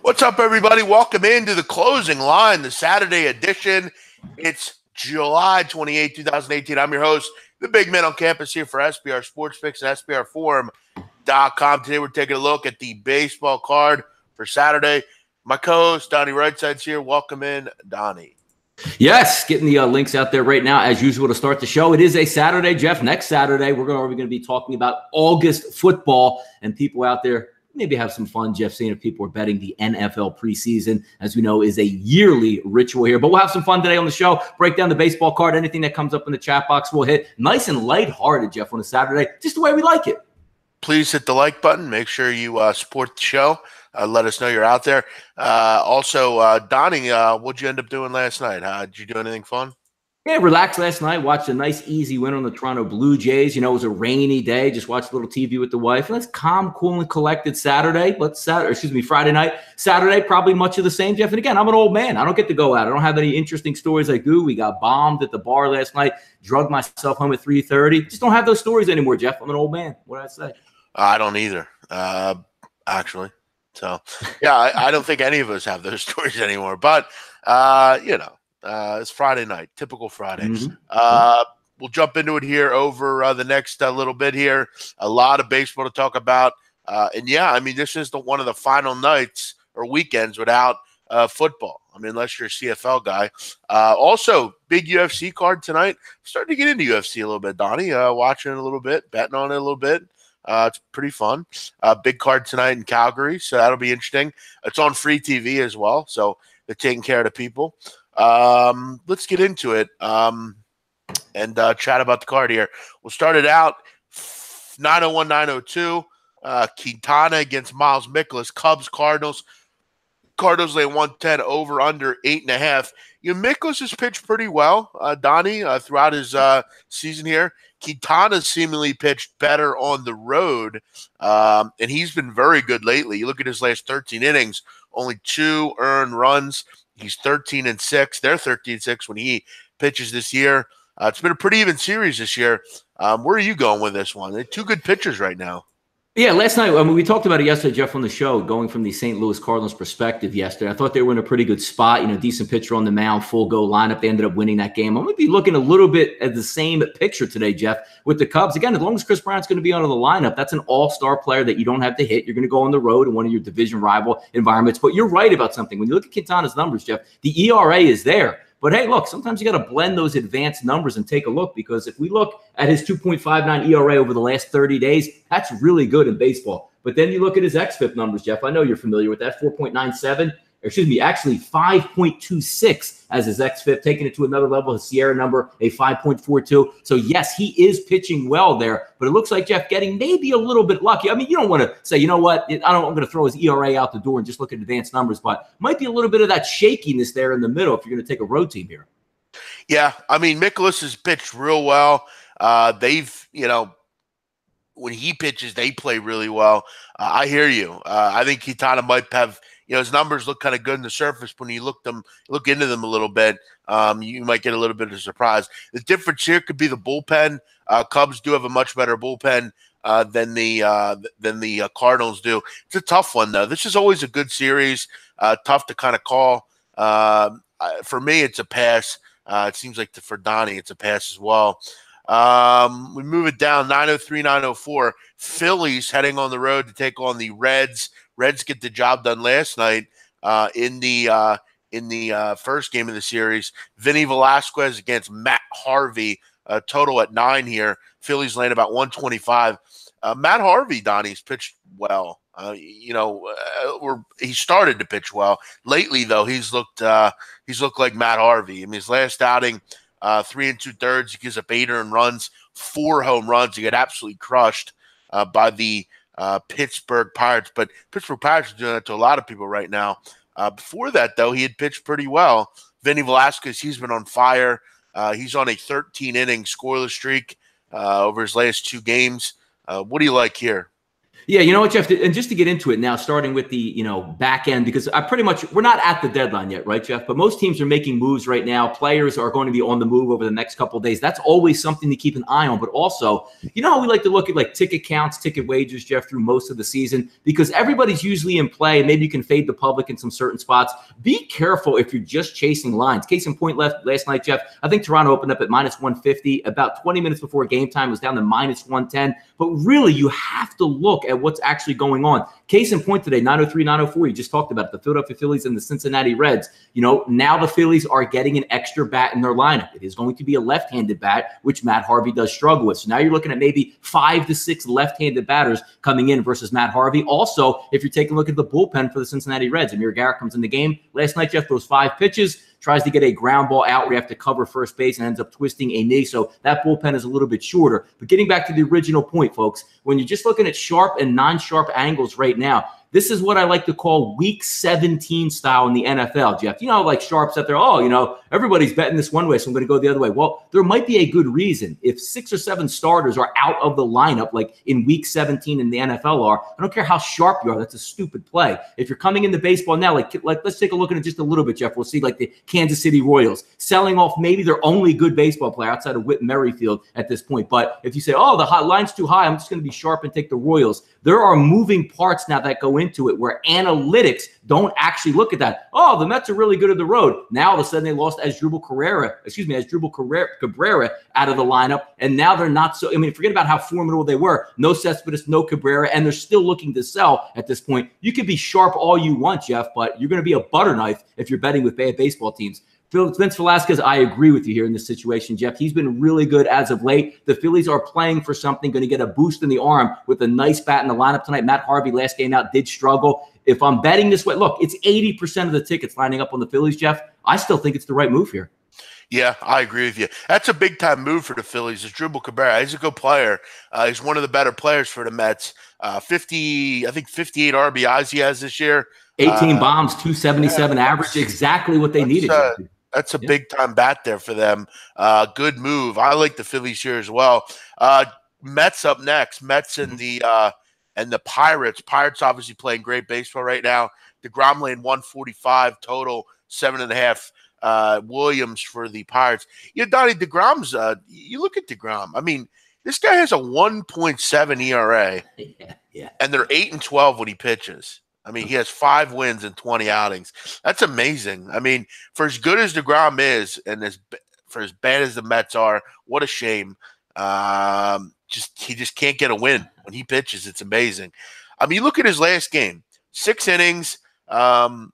What's up, everybody? Welcome into the closing line, the Saturday edition. It's July 28, 2018. I'm your host, the big man on campus here for SBR Sports Picks and SBRForum.com. Today, we're taking a look at the baseball card for Saturday. My co-host, Donnie Rightside, here. Welcome in, Donnie. Yes, getting the links out there right now, as usual, to start the show. It is a Saturday, Jeff. Next Saturday, we're going to be talking about August football, and people out there maybe have some fun, Jeff, seeing if people are betting the NFL preseason, as we know, is a yearly ritual here. But we'll have some fun today on the show, break down the baseball card, anything that comes up in the chat box we'll hit. Nice and lighthearted, Jeff, on a Saturday, just the way we like it. Please hit the like button. Make sure you support the show. Let us know you're out there. Also, Donnie, what'd you end up doing last night? Did you do anything fun? Yeah, relaxed last night. Watched a nice, easy win on the Toronto Blue Jays. You know, it was a rainy day. Just watched a little TV with the wife. And it's calm, cool, and collected Saturday. Friday night. Saturday, probably much of the same, Jeff. And again, I'm an old man. I don't get to go out. I don't have any interesting stories like, ooh, we got bombed at the bar last night, drugged myself home at 3:30. Just don't have those stories anymore, Jeff. I'm an old man. What did I say? I don't either, actually. So, yeah, I don't think any of us have those stories anymore. But, it's Friday night, typical Friday. Mm-hmm. We'll jump into it here over the next little bit here. A lot of baseball to talk about. This is one of the final nights or weekends without football. I mean, unless you're a CFL guy. Also, big UFC card tonight. Starting to get into UFC a little bit, Donnie. Watching it a little bit, betting on it a little bit. It's pretty fun. Big card tonight in Calgary, so that'll be interesting. It's on free TV as well, so they're taking care of the people. Let's get into it and chat about the card here. We'll start it out 901, 902. Quintana against Miles Mikolas. Cubs, Cardinals. Cardinals lay 110 over under 8.5. Mikolas has pitched pretty well, Donnie, throughout his season here. Quintana seemingly pitched better on the road, and he's been very good lately. You look at his last 13 innings, only 2 earned runs. He's 13-6. They're 13-6 when he pitches this year. It's been a pretty even series this year. Where are you going with this one? They're 2 good pitchers right now. Yeah, last night, we talked about it yesterday, Jeff, on the show, going from the St. Louis Cardinals perspective yesterday. I thought they were in a pretty good spot, decent pitcher on the mound, full go lineup. They ended up winning that game. I'm going to be looking a little bit at the same picture today, Jeff, with the Cubs. Again, as long as Chris Bryant's going to be out of the lineup, that's an all-star player that you don't have to hit. You're going to go on the road in one of your division rival environments. But you're right about something. When you look at Quintana's numbers, Jeff, the ERA is there. But, hey, look, sometimes you got to blend those advanced numbers and take a look, because if we look at his 2.59 ERA over the last 30 days, that's really good in baseball. But then you look at his xFIP numbers, Jeff. I know you're familiar with that, 4.97. Actually 5.26 as his xFIP, taking it to another level. His Sierra number, a 5.42. So, yes, he is pitching well there. But it looks like, Jeff, getting maybe a little bit lucky. I mean, you don't want to say, you know what, I'm going to throw his ERA out the door and just look at advanced numbers. But might be a little bit of that shakiness there in the middle if you're going to take a road team here. Yeah, I mean, Mikolas has pitched real well. When he pitches, they play really well. I hear you. I think Quintana might have – his numbers look kind of good on the surface. When you look into them a little bit, you might get a little bit of a surprise. The difference here could be the bullpen. Cubs do have a much better bullpen than the Cardinals do. It's a tough one, though. This is always a good series. Tough to kind of call. For me, it's a pass. It seems like for Donnie, it's a pass as well. We move it down, 903, 904. Phillies heading on the road to take on the Reds. Reds get the job done last night in the first game of the series. Vinny Velasquez against Matt Harvey, total at 9 here. Phillies laying about 125. Matt Harvey, Donnie's pitched well. He started to pitch well. Lately, though, he's looked like Matt Harvey. I mean, his last outing, 3 2/3, he gives up 8 earned runs, 4 home runs. He got absolutely crushed by the Pittsburgh Pirates. But Pittsburgh Pirates are doing that to a lot of people right now. Before that, though, he had pitched pretty well. Vinny Velasquez, he's been on fire. He's on a 13-inning scoreless streak over his last 2 games. What do you like here? Yeah, you know what, Jeff, and just to get into it now, starting with the, back end, because we're not at the deadline yet, right, Jeff? But most teams are making moves right now. Players are going to be on the move over the next couple of days. That's always something to keep an eye on. But also, how we like to look at like ticket counts, ticket wagers, Jeff, through most of the season, because everybody's usually in play. And maybe you can fade the public in some certain spots. Be careful if you're just chasing lines. Case in point, last night, Jeff, I think Toronto opened up at -150. About 20 minutes before game time, it was down to -110. But really, you have to look at what's actually going on. Case in point today, 903, 904, you just talked about it, the Philadelphia Phillies and the Cincinnati Reds. Now the Phillies are getting an extra bat in their lineup. It is going to be a left-handed bat, which Matt Harvey does struggle with. So now you're looking at maybe 5 to 6 left-handed batters coming in versus Matt Harvey. Also, if you're taking a look at the bullpen for the Cincinnati Reds, Amir Garrett comes in the game. Last night, Jeff, those 5 pitches, tries to get a ground ball out where you have to cover first base and ends up twisting a knee. So that bullpen is a little bit shorter. But getting back to the original point, folks, when you're just looking at sharp and non-sharp angles right now, this is what I like to call week 17 style in the NFL, Jeff. Like sharps out there, everybody's betting this one way, so I'm going to go the other way. Well, there might be a good reason. If 6 or 7 starters are out of the lineup, like in week 17 in the NFL are, I don't care how sharp you are, that's a stupid play. If you're coming into baseball now, like let's take a look at it just a little bit, Jeff. We'll see like the Kansas City Royals selling off maybe their only good baseball player outside of Whit Merrifield at this point. But if you say, the hot line's too high, I'm just going to be sharp and take the Royals. There are moving parts now that go into it where analytics don't actually look at that. The Mets are really good at the road. Now all of a sudden they lost Asdrubal Cabrera out of the lineup, and now they're not so. Forget about how formidable they were. No Cespedes, no Cabrera, and they're still looking to sell at this point. You could be sharp all you want, Jeff, but you're going to be a butter knife if you're betting with bad baseball teams. Vince Velasquez, I agree with you here in this situation, Jeff. He's been really good as of late. The Phillies are playing for something, going to get a boost in the arm with a nice bat in the lineup tonight. Matt Harvey, last game out, did struggle. If I'm betting this way, look, it's 80% of the tickets lining up on the Phillies, Jeff. I still think it's the right move here. Yeah, I agree with you. That's a big-time move for the Phillies. Asdrubal Cabrera, he's a good player. He's one of the better players for the Mets. 58 RBIs he has this year. 18 bombs, 277 average, exactly what they needed. That's a big-time bat there for them. Good move. I like the Phillies here as well. Mets up next. Mets and the Pirates. Pirates obviously playing great baseball right now. DeGrom laying 145 total, 7.5. Williams for the Pirates. Donnie, DeGrom's you look at DeGrom. This guy has a 1.7 ERA. Yeah. And they're 8-12 when he pitches. He has 5 wins in 20 outings. That's amazing. For as good as DeGrom is, and for as bad as the Mets are, what a shame. He just can't get a win when he pitches. It's amazing. You look at his last game, 6 innings, and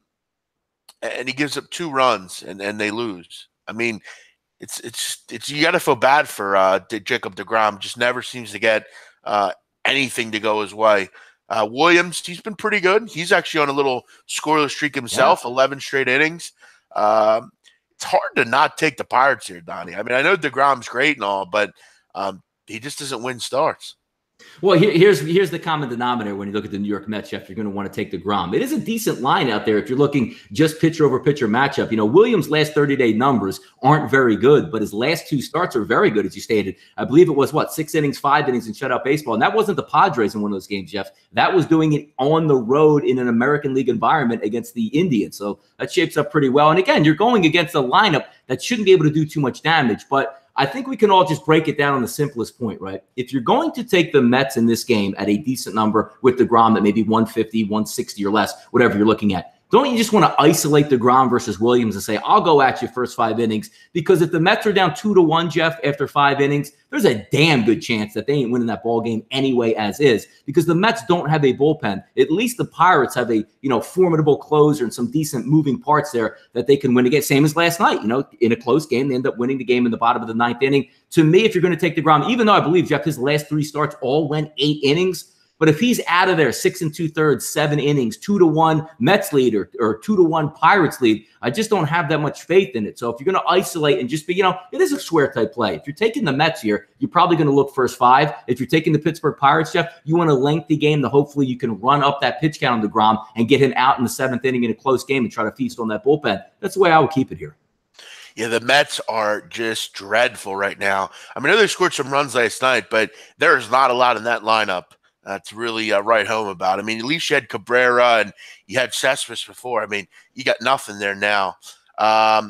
he gives up 2 runs, and they lose. It's you got to feel bad for Jacob DeGrom. Just never seems to get anything to go his way. Williams, he's been pretty good. He's actually on a little scoreless streak himself, 11 straight innings. It's hard to not take the Pirates here, Donnie. I know DeGrom's great and all, but he just doesn't win starts. Well, here's the common denominator when you look at the New York Mets, Jeff. You're going to want to take DeGrom. It is a decent line out there if you're looking just pitcher-over-pitcher matchup. Williams' last 30-day numbers aren't very good, but his last 2 starts are very good, as you stated. I believe it was, 6 innings, 5 innings in shutout baseball. And that wasn't the Padres in one of those games, Jeff. That was doing it on the road in an American League environment against the Indians. So that shapes up pretty well. And again, you're going against a lineup that shouldn't be able to do too much damage, but I think we can all just break it down on the simplest point, right? If you're going to take the Mets in this game at a decent number with DeGrom at maybe 150, 160 or less, whatever you're looking at, don't you just want to isolate DeGrom versus Williams and say, I'll go at you first 5 innings? Because if the Mets are down 2-1, Jeff, after 5 innings, there's a damn good chance that they ain't winning that ball game anyway as is, because the Mets don't have a bullpen. At least the Pirates have a formidable closer and some decent moving parts there that they can win again. Same as last night, in a close game, they end up winning the game in the bottom of the 9th inning. To me, if you're going to take DeGrom, even though I believe, Jeff, his last 3 starts all went 8 innings, but if he's out of there 6 2/3, 7 innings, 2-1 Mets lead or 2-1 Pirates lead, I just don't have that much faith in it. So if you're going to isolate and just be, it is a square type play. If you're taking the Mets here, you're probably going to look first 5. If you're taking the Pittsburgh Pirates, Jeff, you want a lengthy game that hopefully you can run up that pitch count on DeGrom and get him out in the 7th inning in a close game and try to feast on that bullpen. That's the way I would keep it here. Yeah, the Mets are just dreadful right now. I know they scored some runs last night, but there's not a lot in that lineup. to really write home about. I mean, at least you had Cabrera and you had Cespedes before. I mean, you got nothing there now. I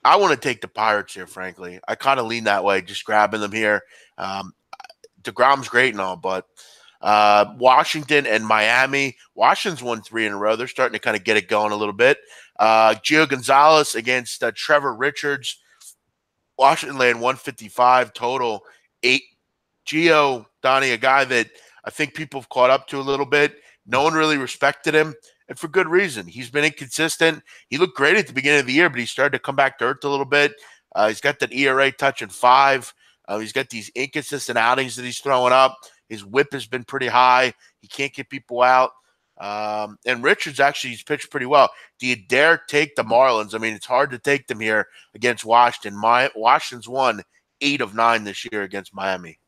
want to take the Pirates here, frankly. I kind of lean that way, just grabbing them here. DeGrom's great and all, but Washington and Miami. Washington's won 3 in a row. They're starting to kind of get it going a little bit. Gio Gonzalez against Trevor Richards. Washington laying 155 total. 8. Gio, Donnie, a guy that I think people have caught up to a little bit. No one really respected him, and for good reason. He's been inconsistent. He looked great at the beginning of the year, but he started to come back to earth a little bit. He's got that ERA touching 5. He's got these inconsistent outings that he's throwing up. His whip has been pretty high. He can't get people out. And Richards actually he's pitched pretty well. Do you dare take the Marlins? I mean, it's hard to take them here against Washington. Washington's won 8 of 9 this year against Miami.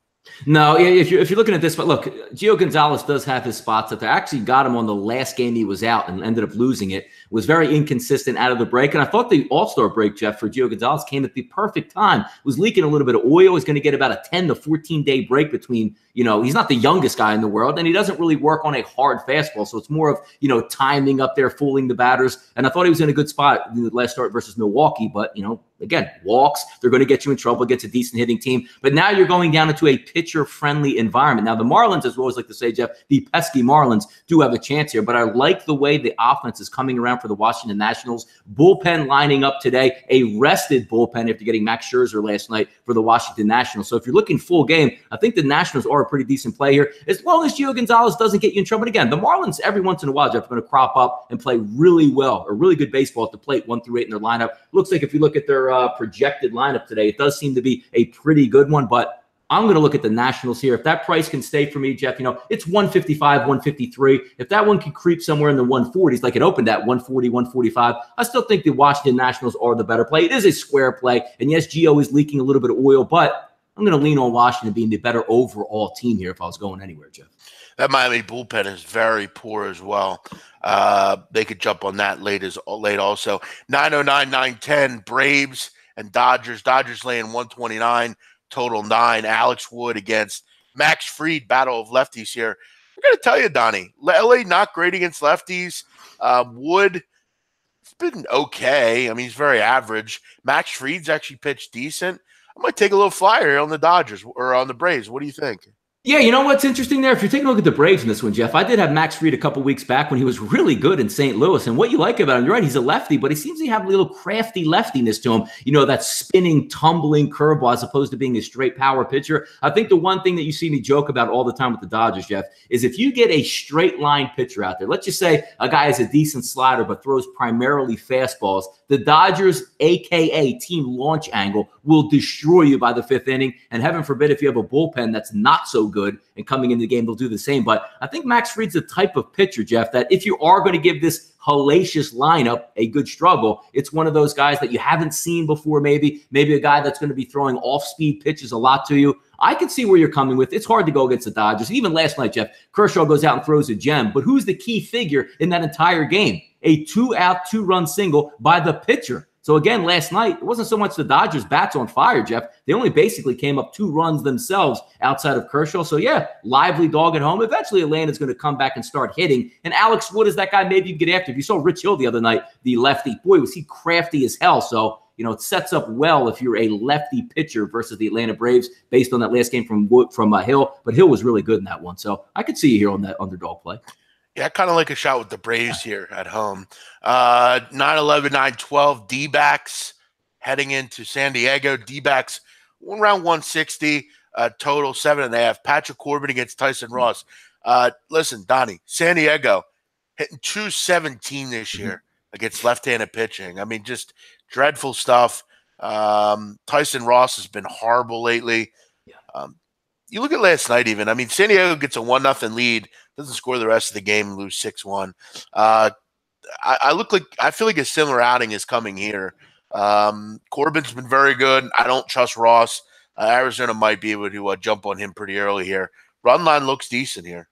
No, if you're looking at this, but look, Gio Gonzalez does have his spots up there. I actually got him on the last game he was out and ended up losing it. Was very inconsistent out of the break. And I thought the All-Star break, Jeff, for Gio Gonzalez came at the perfect time. Was leaking a little bit of oil. He's going to get about a 10 to 14-day break between, he's not the youngest guy in the world, and he doesn't really work on a hard fastball. So it's more of, timing up there, fooling the batters. And I thought he was in a good spot in the last start versus Milwaukee. But, again, walks, they're going to get you in trouble against a decent hitting team. But now you're going down into a pitcher-friendly environment. Now, the Marlins, as we always like to say, Jeff, the pesky Marlins do have a chance here. But I like the way the offense is coming around for the Washington Nationals. Bullpen lining up today, a rested bullpen after getting Max Scherzer last night for the Washington Nationals. So if you're looking full game, I think the Nationals are a pretty decent play here, as long as Gio Gonzalez doesn't get you in trouble. And again, the Marlins, every once in a while, Jeff, are going to crop up and play really well, or really good baseball at the plate, 1 through 8 in their lineup. Looks like if you look at their projected lineup today, it does seem to be a pretty good one, but I'm going to look at the Nationals here. If that price can stay for me, Jeff, it's 155, 153. If that one can creep somewhere in the 140s, like it opened at 140, 145, I still think the Washington Nationals are the better play. It is a square play, and yes, Gio is leaking a little bit of oil, but I'm going to lean on Washington being the better overall team here if I was going anywhere, Jeff. That Miami bullpen is very poor as well. They could jump on that late also. 909, 910, Braves and Dodgers. Dodgers laying 129, total 9. Alex Wood against Max Fried, battle of lefties here. I got to tell you, Donnie, LA not great against lefties. Wood, it's been okay. I mean, he's very average. Max Fried's actually pitched decent. I might take a little flyer here on the Dodgers or on the Braves. What do you think? Yeah, you know what's interesting there? If you're taking a look at the Braves in this one, Jeff, I did have Max Fried a couple weeks back when he was really good in St. Louis. And what you like about him, you're right, he's a lefty, but he seems to have a little crafty leftiness to him. That spinning, tumbling curveball as opposed to being a straight power pitcher. I think the one thing that you see me joke about all the time with the Dodgers, Jeff, is if you get a straight line pitcher out there, let's just say a guy has a decent slider but throws primarily fastballs, the Dodgers, a.k.a. team launch angle, will destroy you by the 5th inning. And heaven forbid if you have a bullpen that's not so good and coming into the game, they'll do the same. But I think Max Fried's the type of pitcher, Jeff, that if you are going to give this hellacious lineup a good struggle, it's one of those guys that you haven't seen before, maybe a guy that's going to be throwing off-speed pitches a lot to you. I can see where you're coming with. It's hard to go against the Dodgers. Even last night, Jeff, Kershaw goes out and throws a gem. But who's the key figure in that entire game? A 2-out, 2-run single by the pitcher. So again, last night, it wasn't so much the Dodgers' bats on fire, Jeff. They only basically came up 2 runs themselves outside of Kershaw. So yeah, lively dog at home. Eventually, Atlanta's going to come back and start hitting. And Alex Wood is that guy maybe you get after. If you saw Rich Hill the other night, the lefty, boy, was he crafty as hell. So, it sets up well if you're a lefty pitcher versus the Atlanta Braves based on that last game from Hill. But Hill was really good in that one. So I could see you here on that underdog play. Yeah, I kind of like a shot with the Braves here at home. 9-11, 9-12, D-backs heading into San Diego. D-backs around 160, total 7.5. Patrick Korbin against Tyson Ross. Listen, Donnie, San Diego hitting 217 this year against left-handed pitching. I mean, just dreadful stuff. Tyson Ross has been horrible lately. You look at last night even. I mean, San Diego gets a 1-0 lead, doesn't score the rest of the game, and lose 6-1. I feel like a similar outing is coming here. Corbin's been very good. I don't trust Ross. Arizona might be able to jump on him pretty early here. Run line looks decent here.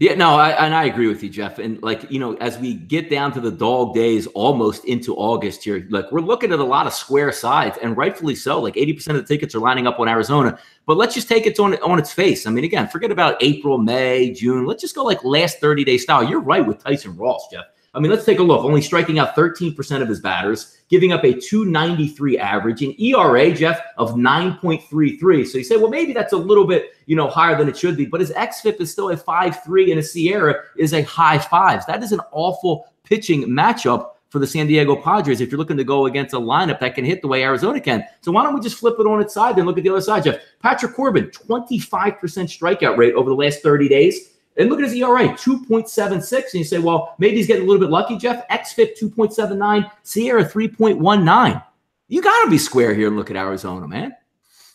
Yeah, no, I agree with you, Jeff. And like, as we get down to the dog days, almost into August here, like we're looking at a lot of square sides, and rightfully so. Like 80% of the tickets are lining up on Arizona. But let's just take it on its face. I mean, again, forget about April, May, June. Let's just go like last 30-day style. You're right with Tyson Ross, Jeff. I mean, let's take a look. Only striking out 13% of his batters, giving up a 2.93 average, an ERA, Jeff, of 9.33. So you say, well, maybe that's a little bit, higher than it should be. But his xFIP is still a 5.3, and his Sierra is a high fives. That is an awful pitching matchup for the San Diego Padres if you're looking to go against a lineup that can hit the way Arizona can. So why don't we just flip it on its side and look at the other side, Jeff? Patrick Korbin, 25% strikeout rate over the last 30 days. And look at his ERA, 2.76. And you say, well, maybe he's getting a little bit lucky, Jeff. xFIP, 2.79. Sierra, 3.19. You got to be square here and look at Arizona, man.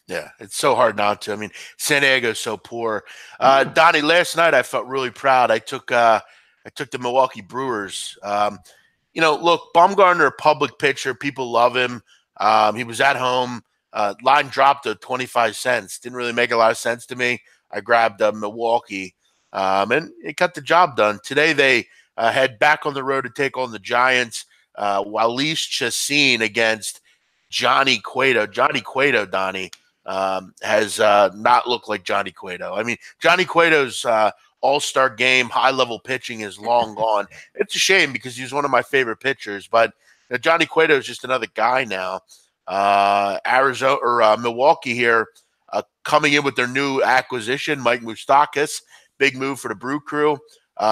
Yeah, it's so hard not to. I mean, San Diego's so poor. Donnie, last night I felt really proud. I took the Milwaukee Brewers. Look, Bumgarner, public pitcher. People love him. He was at home. Line dropped to 25 cents. Didn't really make a lot of sense to me. I grabbed Milwaukee. And it got the job done. Today they head back on the road to take on the Giants. Jhoulys Chacin against Johnny Cueto. Johnny Cueto, Donnie, has not looked like Johnny Cueto. I mean, Johnny Cueto's all-star game, high-level pitching is long gone. It's a shame because he was one of my favorite pitchers, but Johnny Cueto is just another guy now. Milwaukee here coming in with their new acquisition, Mike Moustakas. Big move for the Brew Crew.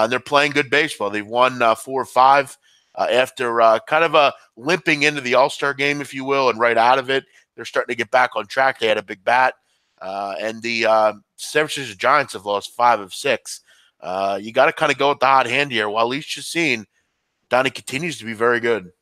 They're playing good baseball. They've won 4 or 5 after kind of limping into the All-Star game, if you will, and right out of it. They're starting to get back on track. They had a big bat. And the San Francisco Giants have lost 5 of 6. You got to kind of go with the hot hand here. Jhoulys Chacin, Donnie, continues to be very good.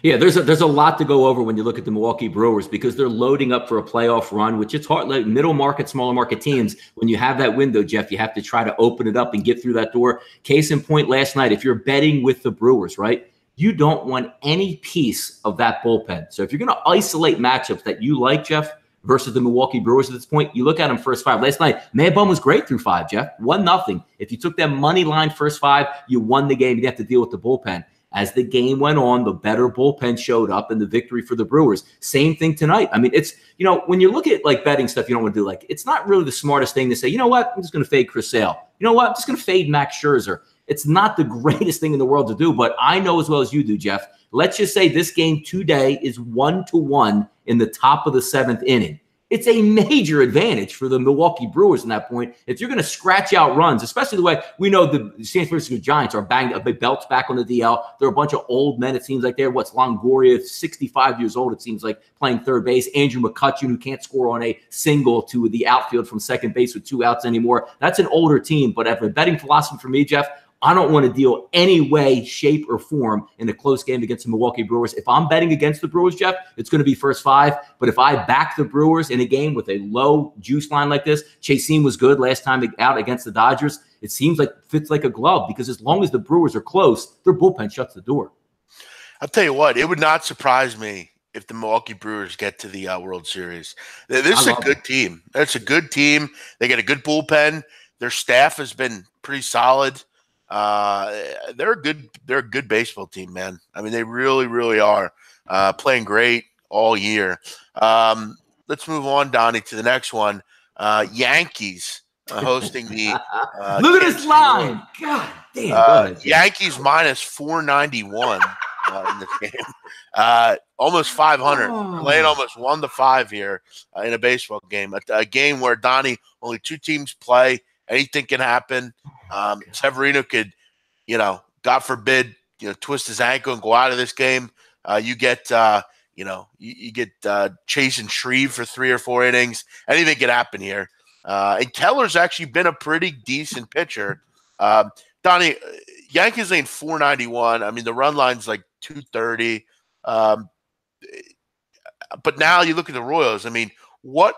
Yeah, there's a lot to go over when you look at the Milwaukee Brewers because they're loading up for a playoff run, which it's hard. Like middle market, smaller market teams, when you have that window, Jeff, you have to try to open it up and get through that door. Case in point, last night, if you're betting with the Brewers, right, you don't want any piece of that bullpen. So if you're going to isolate matchups that you like, Jeff, versus the Milwaukee Brewers at this point, you look at them first 5. Last night, Madbum was great through 5, Jeff. 1-0. If you took them money line first 5, you won the game. You have to deal with the bullpen. As the game went on, the better bullpen showed up and the victory for the Brewers. Same thing tonight. I mean, it's, when you look at like betting stuff, you don't want to do like, it's not really the smartest thing to say, you know what, I'm just going to fade Chris Sale. You know what, I'm just going to fade Max Scherzer. It's not the greatest thing in the world to do, but I know as well as you do, Jeff, let's just say this game today is 1-1 in the top of the 7th inning. It's a major advantage for the Milwaukee Brewers in that point. If you're going to scratch out runs, especially the way we know the San Francisco Giants are banged up, belts back on the DL. They're a bunch of old men. It seems like they're Longoria, 65 years old. It seems like playing third base. Andrew McCutcheon, who can't score on a single to the outfield from second base with 2 outs anymore. That's an older team. But if a betting philosophy for me, Jeff, I don't want to deal any way, shape, or form in a close game against the Milwaukee Brewers. If I'm betting against the Brewers, Jeff, it's going to be first 5. But if I back the Brewers in a game with a low juice line like this, Chacin was good last time out against the Dodgers. It seems like fits like a glove because as long as the Brewers are close, their bullpen shuts the door. I'll tell you what, it would not surprise me if the Milwaukee Brewers get to the World Series. This is a good team. It's a good team. They get a good bullpen. Their staff has been pretty solid. They're a good baseball team, man. I mean, they really, really are playing great all year. Let's move on, Donnie, to the next one. Yankees hosting the look at this line. God damn. Yankees minus 491 in this game. Almost 500. Playing almost 1-5 here in a baseball game. A game where, Donnie, only 2 teams play. Anything can happen. Severine could, God forbid, twist his ankle and go out of this game. You get, you get Chase and Shreve for 3 or 4 innings. Anything can happen here. And Keller's actually been a pretty decent pitcher. Donnie, Yankees lane 491. I mean, the run line's like 230. But now you look at the Royals. I mean, what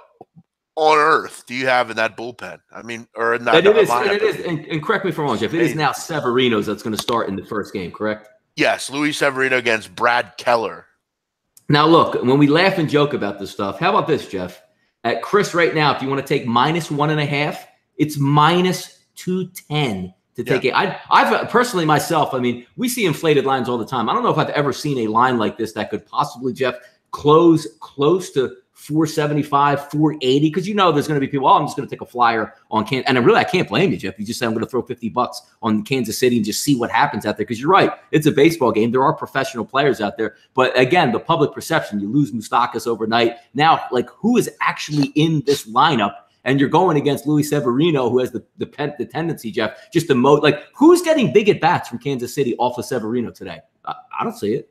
on earth do you have in that bullpen? I mean, or in that lineup? And correct me if I'm wrong, Jeff. It is now Severino's that's going to start in the first game, correct? Yes, Louie Severino against Brad Keller. Now, look, when we laugh and joke about this stuff, how about this, Jeff? At Chris right now, if you want to take minus 1.5, it's minus 210 to take I've personally myself, I mean, we see inflated lines all the time. I don't know if I've ever seen a line like this that could possibly, Jeff, close to 475, 480, because there's going to be people, I'm just going to take a flyer on Kansas. And I can't blame you, Jeff. You just say, I'm going to throw $50 on Kansas City and just see what happens out there, because you're right. It's a baseball game. There are professional players out there. But again, the public perception, you lose Moustakas overnight. Now, like, who is actually in this lineup? And you're going against Louie Severino, who has the tendency, Jeff, just to like, who's getting big at bats from Kansas City off of Severino today? I don't see it.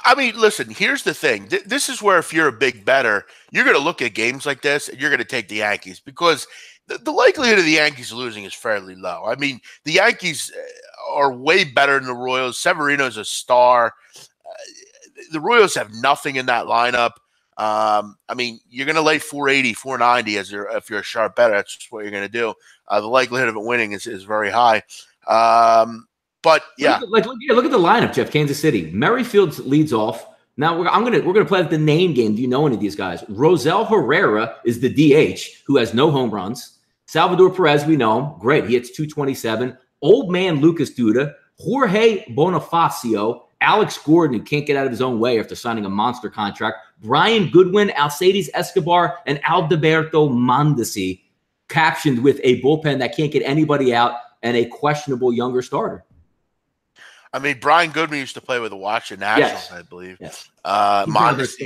I mean, listen, here's the thing. This is where if you're a big bettor, you're going to look at games like this and you're going to take the Yankees, because the likelihood of the Yankees losing is fairly low. I mean, the Yankees are way better than the Royals. Severino's a star. The Royals have nothing in that lineup. I mean, you're going to lay 480, 490 if you're a sharp bettor. That's just what you're going to do. The likelihood of it winning is very high. But yeah, look at the lineup, Jeff. Kansas City, Merrifield leads off. Now we're gonna play the name game. Do you know any of these guys? Rosel Herrera is the DH who has no home runs. Salvador Perez, we know him. Great, he hits 227. Old man Lucas Duda, Jorge Bonifacio, Alex Gordon, who can't get out of his own way after signing a monster contract. Brian Goodwin, Alcides Escobar, and Alberto Mondesi, captioned with a bullpen that can't get anybody out and a questionable younger starter. I mean, Brian Goodman used to play with the Washington Nationals, I believe. Yes. Mondesi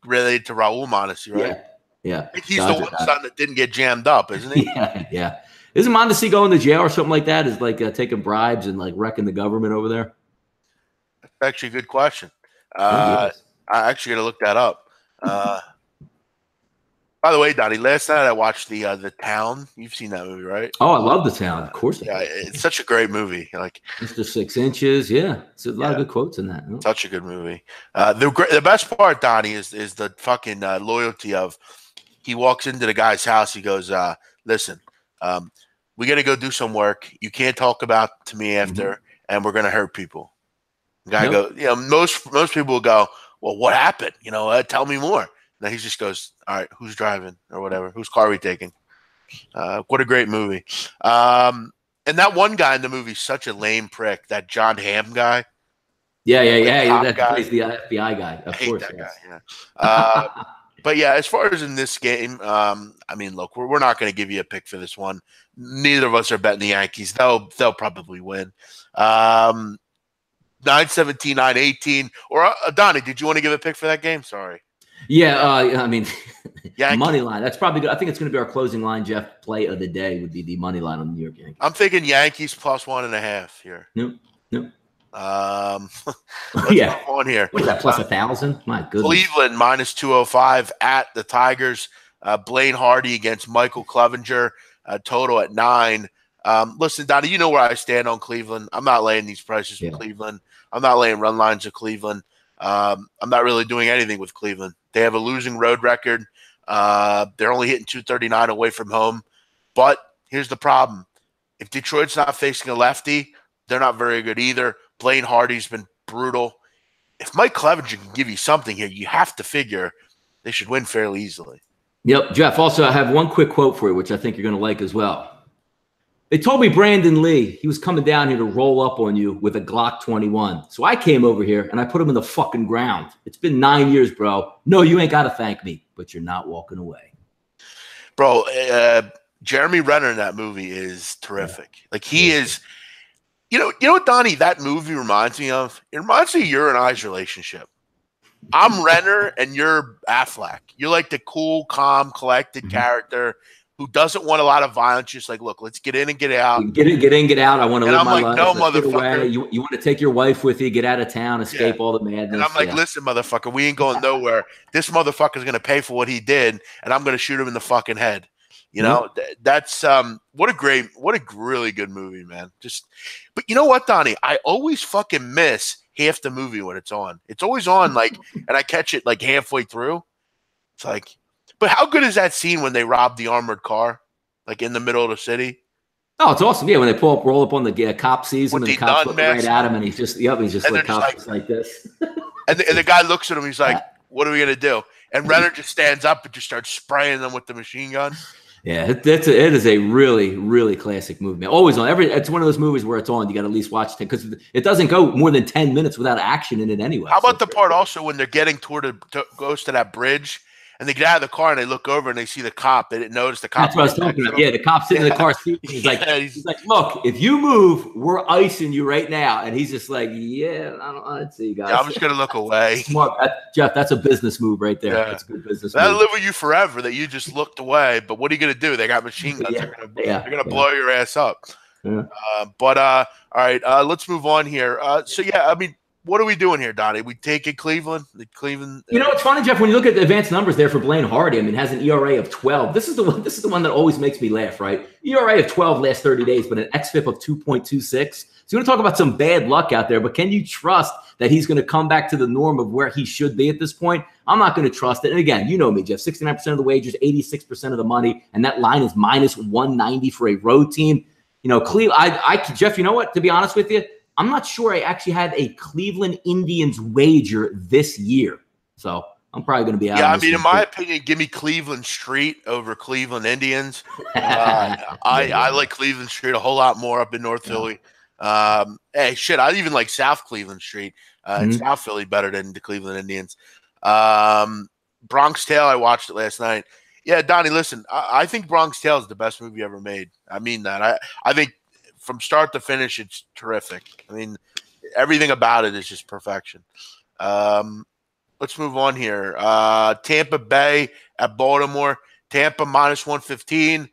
related to Raul Mondesi, right? Yeah. He's the one son that didn't get jammed up, isn't he? Yeah. Isn't Mondesi going to jail or something like that? Is like taking bribes and like wrecking the government over there? That's actually a good question. I actually got to look that up. By the way, Donnie, last night I watched the Town. You've seen that movie, right? Oh, I love The Town. Of course. Yeah, it's such a great movie. Like Mr. 6 Inches. Yeah, it's a lot of good quotes in that. Oh. Such a good movie. The best part, Donnie, is the fucking loyalty of. He walks into the guy's house. He goes, "Listen, we got to go do some work. You can't talk about to me after, and we're gonna hurt people." The guy goes, most people will go, "Well, what happened? Tell me more." Now he just goes, "All right, who's driving or whatever? Whose car are we taking?" What a great movie. And that one guy in the movie is such a lame prick, that John Hamm guy. Yeah. That plays the FBI guy. Of course. That guy, yeah. But yeah, as far as in this game, I mean, look, we're not going to give you a pick for this one. Neither of us are betting the Yankees. They'll probably win. 9-17, 9-18. Or Donnie, did you want to give a pick for that game? Sorry. Yeah, I mean, money line. That's probably good. I think it's going to be our closing line, Jeff. Play of the day would be the money line on the New York Yankees. I'm thinking Yankees plus 1.5 here. Nope. Let's go on here. What is that, plus 1,000? My goodness. Cleveland minus 205 at the Tigers. Blaine Hardy against Michael Clevinger. Total at 9. Listen, Donnie, you know where I stand on Cleveland. I'm not laying these prices with Cleveland. I'm not laying run lines with Cleveland. I'm not really doing anything with Cleveland. They have a losing road record. They're only hitting 239 away from home. But here's the problem. If Detroit's not facing a lefty, they're not very good either. Blaine Hardy's been brutal. If Mike Clevinger can give you something here, you have to figure they should win fairly easily. Yep. Jeff, also, I have one quick quote for you, which I think you're going to like as well. They told me Brandon Lee, he was coming down here to roll up on you with a Glock 21. So I came over here and I put him in the fucking ground. It's been 9 years, bro. No, you ain't got to thank me, but you're not walking away. Bro, Jeremy Renner in that movie is terrific. Like he is, you know what, Donnie, that movie reminds me of? It reminds me of your and I's relationship. I'm Renner and you're Affleck. You're like the cool, calm, collected character who doesn't want a lot of violence. Just like, look, let's get in and get out. Get in, get out. I want to live my life. No, motherfucker. You want to take your wife with you, get out of town, escape all the madness. And I'm like, listen, motherfucker, we ain't going nowhere. This motherfucker's going to pay for what he did, and I'm going to shoot him in the fucking head. You know, that's what a really good movie, man. But you know what, Donnie? I always fucking miss half the movie when it's on. It's always on, like, and I catch it like halfway through. It's like, but how good is that scene when they rob the armored car, like in the middle of the city? Oh, it's awesome. Yeah, when they roll up on the cop sees him and the cops look right at him, and he's just like cops like this. and the guy looks at him. He's like, "What are we gonna do?" And Renner just stands up and just starts spraying them with the machine gun. Yeah, it is a really, really classic movie. Always on it's one of those movies where it's on. You got to at least watch it because it doesn't go more than 10 minutes without action in it anyway. How about the part also when they're getting goes to that bridge and they get out of the car and they look over and they see the cop. They didn't notice the cop. That's what I was talking about. Yeah, the cop's sitting in the car seat. He's like, look, if you move, we're icing you right now. And he's just like, yeah, let's see, guys. Yeah, I'm just gonna look away. Smart. Jeff, that's a business move right there. Yeah. That's a good business move. That'll live with you forever that you just looked away. But what are you gonna do? They got machine guns. They're gonna blow your ass up. Yeah. All right, let's move on here. So yeah, I mean, what are we doing here, Donnie? We taking Cleveland? Cleveland. It's funny, Jeff, when you look at the advanced numbers there for Blaine Hardy, I mean, has an ERA of 12. This is the one that always makes me laugh, right? ERA of 12 last 30 days, but an xFIP of 2.26. So you want to talk about some bad luck out there, but can you trust that he's going to come back to the norm of where he should be at this point? I'm not going to trust it. And again, you know me, Jeff, 69% of the wagers, 86% of the money, and that line is minus 190 for a road team. Cleveland, Jeff, you know what? To be honest with you, I'm not sure I actually had a Cleveland Indians wager this year. So I'm probably going to be out. Yeah, I mean, in my opinion, give me Cleveland Street over Cleveland Indians. I like Cleveland Street a whole lot more up in North Philly. Hey, shit, I even like South Cleveland Street. South Philly better than the Cleveland Indians. Bronx Tale, I watched it last night. Yeah, Donnie, listen, I think Bronx Tale is the best movie ever made. I mean that. I think from start to finish, it's terrific. I mean, everything about it is just perfection. Let's move on here. Tampa Bay at Baltimore. Tampa minus 115,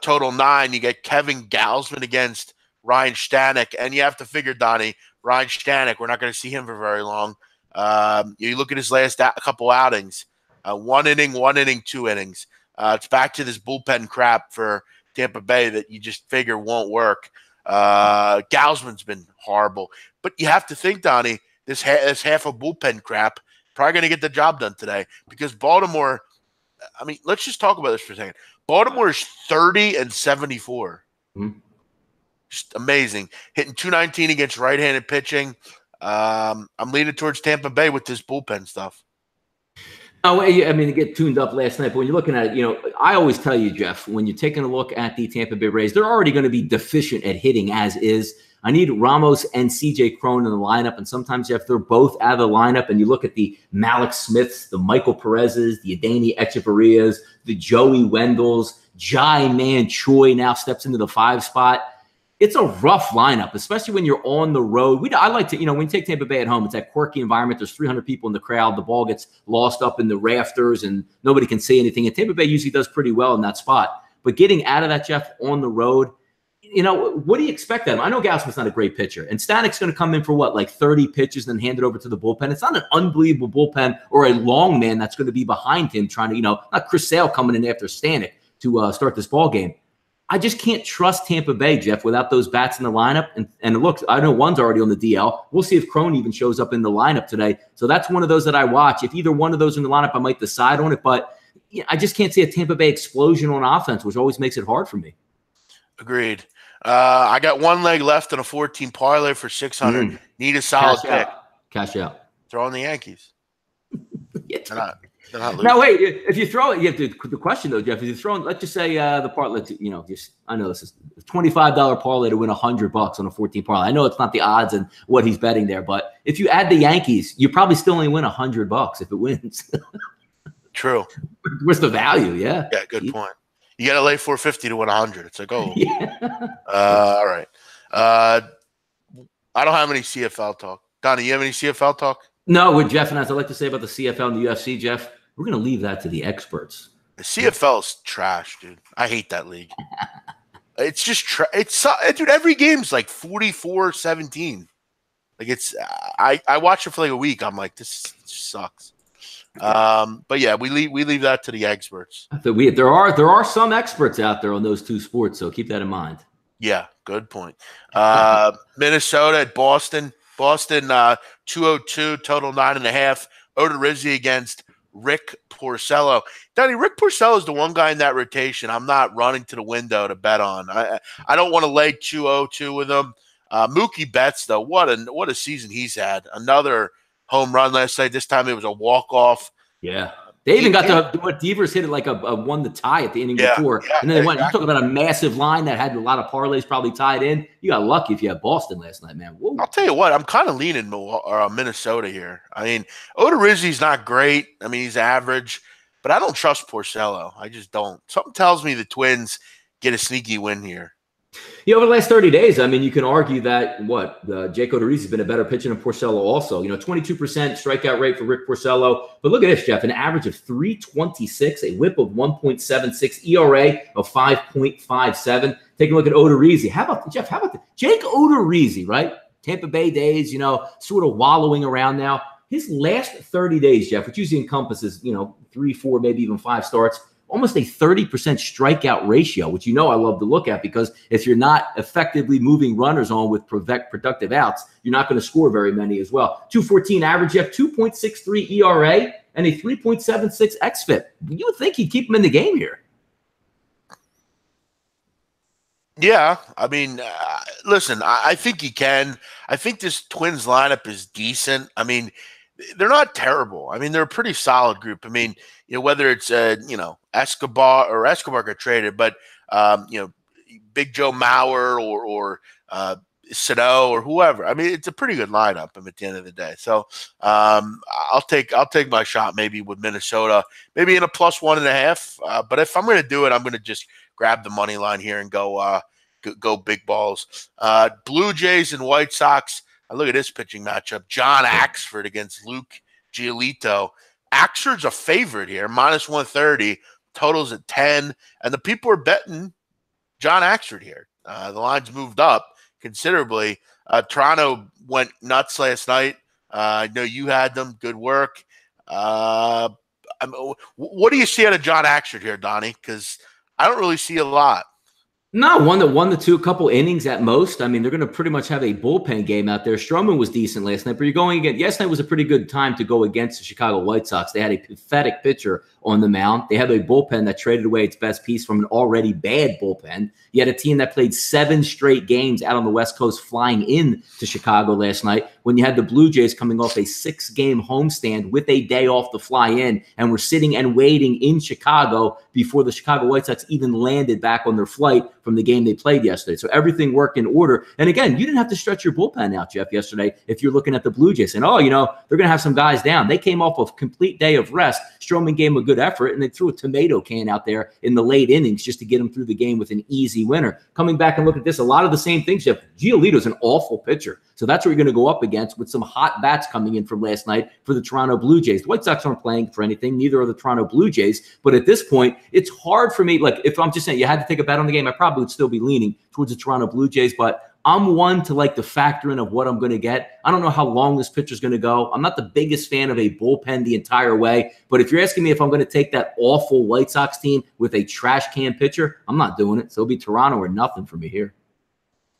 total 9. You get Kevin Gausman against Ryan Stanek. And you have to figure, Donnie, Ryan Stanek, we're not going to see him for very long. You look at his last couple outings. 1 inning, 2 innings. It's back to this bullpen crap for Tampa Bay that you just figure won't work. Gausman's been horrible. But you have to think, Donnie, this half of bullpen crap probably going to get the job done today because Baltimore, I mean, let's just talk about this for a second. Baltimore is 30-74. Just amazing. Hitting .219 against right-handed pitching. I'm leaning towards Tampa Bay with this bullpen stuff. No, I mean, it get tuned up last night, but when you're looking at it, I always tell you, Jeff, when you're taking a look at the Tampa Bay Rays, they're already going to be deficient at hitting as is. I need Ramos and CJ Cron in the lineup, and sometimes, Jeff, they're both out of the lineup, and you look at the Malik Smiths, the Michael Perez's, the Adeiny Echeverias, the Joey Wendells, Jai Man Choi now steps into the 5 spot. It's a rough lineup, especially when you're on the road. I like to, when you take Tampa Bay at home, it's that quirky environment. There's 300 people in the crowd. The ball gets lost up in the rafters, and nobody can say anything. And Tampa Bay usually does pretty well in that spot. But getting out of that, Jeff, on the road, what do you expect of him? I know Gausman's not a great pitcher, and Stanek's going to come in for like 30 pitches and then hand it over to the bullpen. It's not an unbelievable bullpen or a long man that's going to be behind him trying to, not Chris Sale coming in after Stanek to start this ball game. I just can't trust Tampa Bay, Jeff, without those bats in the lineup. And look, I know one's already on the DL. We'll see if Cron even shows up in the lineup today. So that's one of those that I watch. If either one of those in the lineup, I might decide on it. But I just can't see a Tampa Bay explosion on offense, which always makes it hard for me. Agreed. I got one leg left in a 14 parlay for 600. Need a solid pick. Cash out. Throw in the Yankees. They're not now, wait, if you throw it, you have to, the question though, Jeff, if you throw, let's just say the parlay, I know this is a $25 parlay to win $100 on a 14 parlay. I know it's not the odds and what he's betting there, but if you add the Yankees, you probably still only win $100 if it wins. True. Where's the value? Yeah. Yeah, good point. You got to lay 450 to win 100. It's like, oh. Yeah. All right. I don't have any CFL talk. Donnie, you have any CFL talk? No, with Jeff and as I like to say about the CFL and the UFC, Jeff, we're going to leave that to the experts. The CFL is trash, dude. I hate that league. It's just dude, every game's like 44-17. Like I watch it for like a week. I'm like, this sucks. But yeah, we leave that to the experts. There are some experts out there on those two sports, so keep that in mind. Yeah, good point. Minnesota at Boston. Boston 202, total 9.5. Odorizzi against Rick Porcello. Donnie, Rick Porcello is the one guy in that rotation I'm not running to the window to bet on. I don't want to lay 202 with him. Mookie Betts, though, what a season he's had. Another home run last night. This time it was a walk-off. Yeah. They even got to what Devers hit it like a one to tie at the inning before. And then they went, you talk about a massive line that had a lot of parlays probably tied in. You got lucky if you had Boston last night, man. Whoa. I'll tell you what, I'm kind of leaning Minnesota here. I mean, Odorizzi's not great. I mean, he's average, but I don't trust Porcello. I just don't. Something tells me the Twins get a sneaky win here. Over the last 30 days, I mean, you can argue that Jake Odorizzi has been a better pitcher than Porcello also. 22% strikeout rate for Rick Porcello. But look at this, Jeff, an average of 3.26, a whip of 1.76, ERA of 5.57. Take a look at Odorizzi. How about Jake Odorizzi, right? Tampa Bay days, sort of wallowing around now. His last 30 days, Jeff, which usually encompasses, 3, 4, maybe even 5 starts, almost a 30% strikeout ratio, which I love to look at, because if you're not effectively moving runners on with productive outs, you're not going to score very many as well. 2.14 average, you have 2.63 ERA and a 3.76 xFIP. You would think he'd keep him in the game here. Yeah, I mean, listen, I think he can. I think this Twins lineup is decent. I mean, they're not terrible. I mean, they're a pretty solid group. I mean, whether it's Escobar got traded, but Big Joe Mauer or Sano or whoever. I mean, it's a pretty good lineup at the end of the day. So I'll take my shot maybe with Minnesota, maybe in a +1.5. But if I'm going to do it, I'm going to just grab the money line here and go big balls. Blue Jays and White Sox. Look at this pitching matchup. John Axford against Luke Giolito. Axford's a favorite here, -130. Totals at 10. And the people are betting John Axford here. The line's moved up considerably. Toronto went nuts last night. I know you had them. Good work. What do you see out of John Axford here, Donnie? Because I don't really see a lot. No, one to two, a couple innings at most. I mean, they're going to pretty much have a bullpen game out there. Stroman was decent last night, but you're going against. Last night was a pretty good time to go against the Chicago White Sox. They had a pathetic pitcher on the mound. They have a bullpen that traded away its best piece from an already bad bullpen. You had a team that played 7 straight games out on the West Coast, flying in to Chicago last night, when you had the Blue Jays coming off a 6-game homestand with a day off to fly in, and were sitting and waiting in Chicago before the Chicago White Sox even landed back on their flight from the game they played yesterday. So everything worked in order. And again, you didn't have to stretch your bullpen out, Jeff, yesterday if you're looking at the Blue Jays and, they're going to have some guys down. They came off a complete day of rest. Stroman gave them a good effort, and they threw a tomato can out there in the late innings just to get them through the game with an easy winner. Coming back and look at this, a lot of the same things, Jeff. Giolito's an awful pitcher. So that's what you're going to go up against, with some hot bats coming in from last night for the Toronto Blue Jays. The White Sox aren't playing for anything. Neither are the Toronto Blue Jays. But at this point, it's hard for me. Like, if I'm just saying you had to take a bet on the game, I probably would still be leaning towards the Toronto Blue Jays. But I'm one to like the factor in of what I'm going to get. I don't know how long this pitcher's going to go. I'm not the biggest fan of a bullpen the entire way. But if you're asking me if I'm going to take that awful White Sox team with a trash can pitcher, I'm not doing it. So it'll be Toronto or nothing for me here.